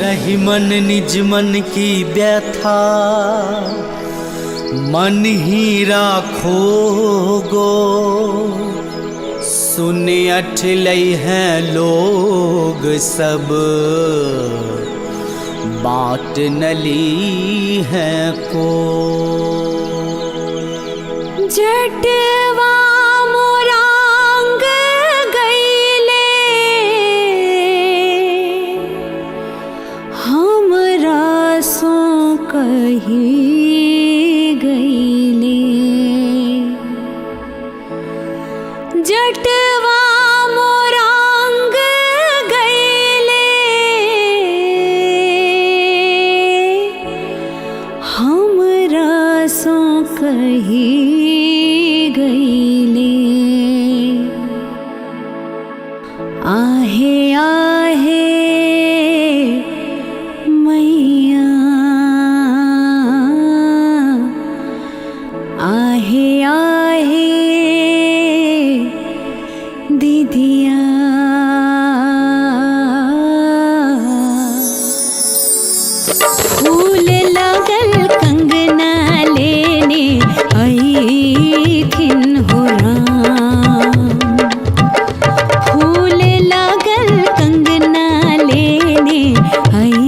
रही मन निज मन की व्यथा, मन ही राखो गो। सुने अठलई हैं लोग सब, बाट नली है को। जटवा मोरांग गईले, हमरा सो कही गईले। जटवा मोरांग गईले, हमरा सो कही गईले। आहे आहे मैया, आहे आहे दीदिया। फूल लगल कंगना लेने आई थिन हो राम। फूल लगल कंगना लेने आई